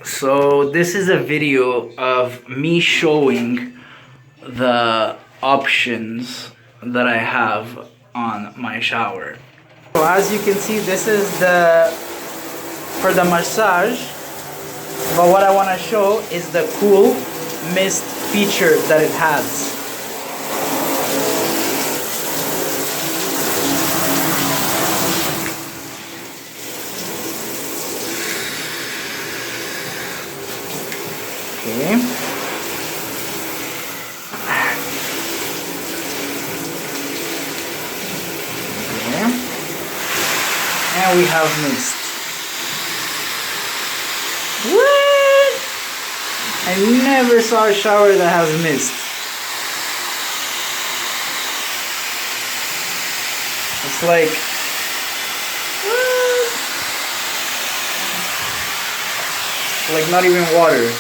So this is a video of me showing the options that I have on my shower. So as you can see, this is for the massage, but what I want to show is the cool mist feature that it has. Okay. And we have mist. What? I never saw a shower that has mist. It's like, what? Like not even water.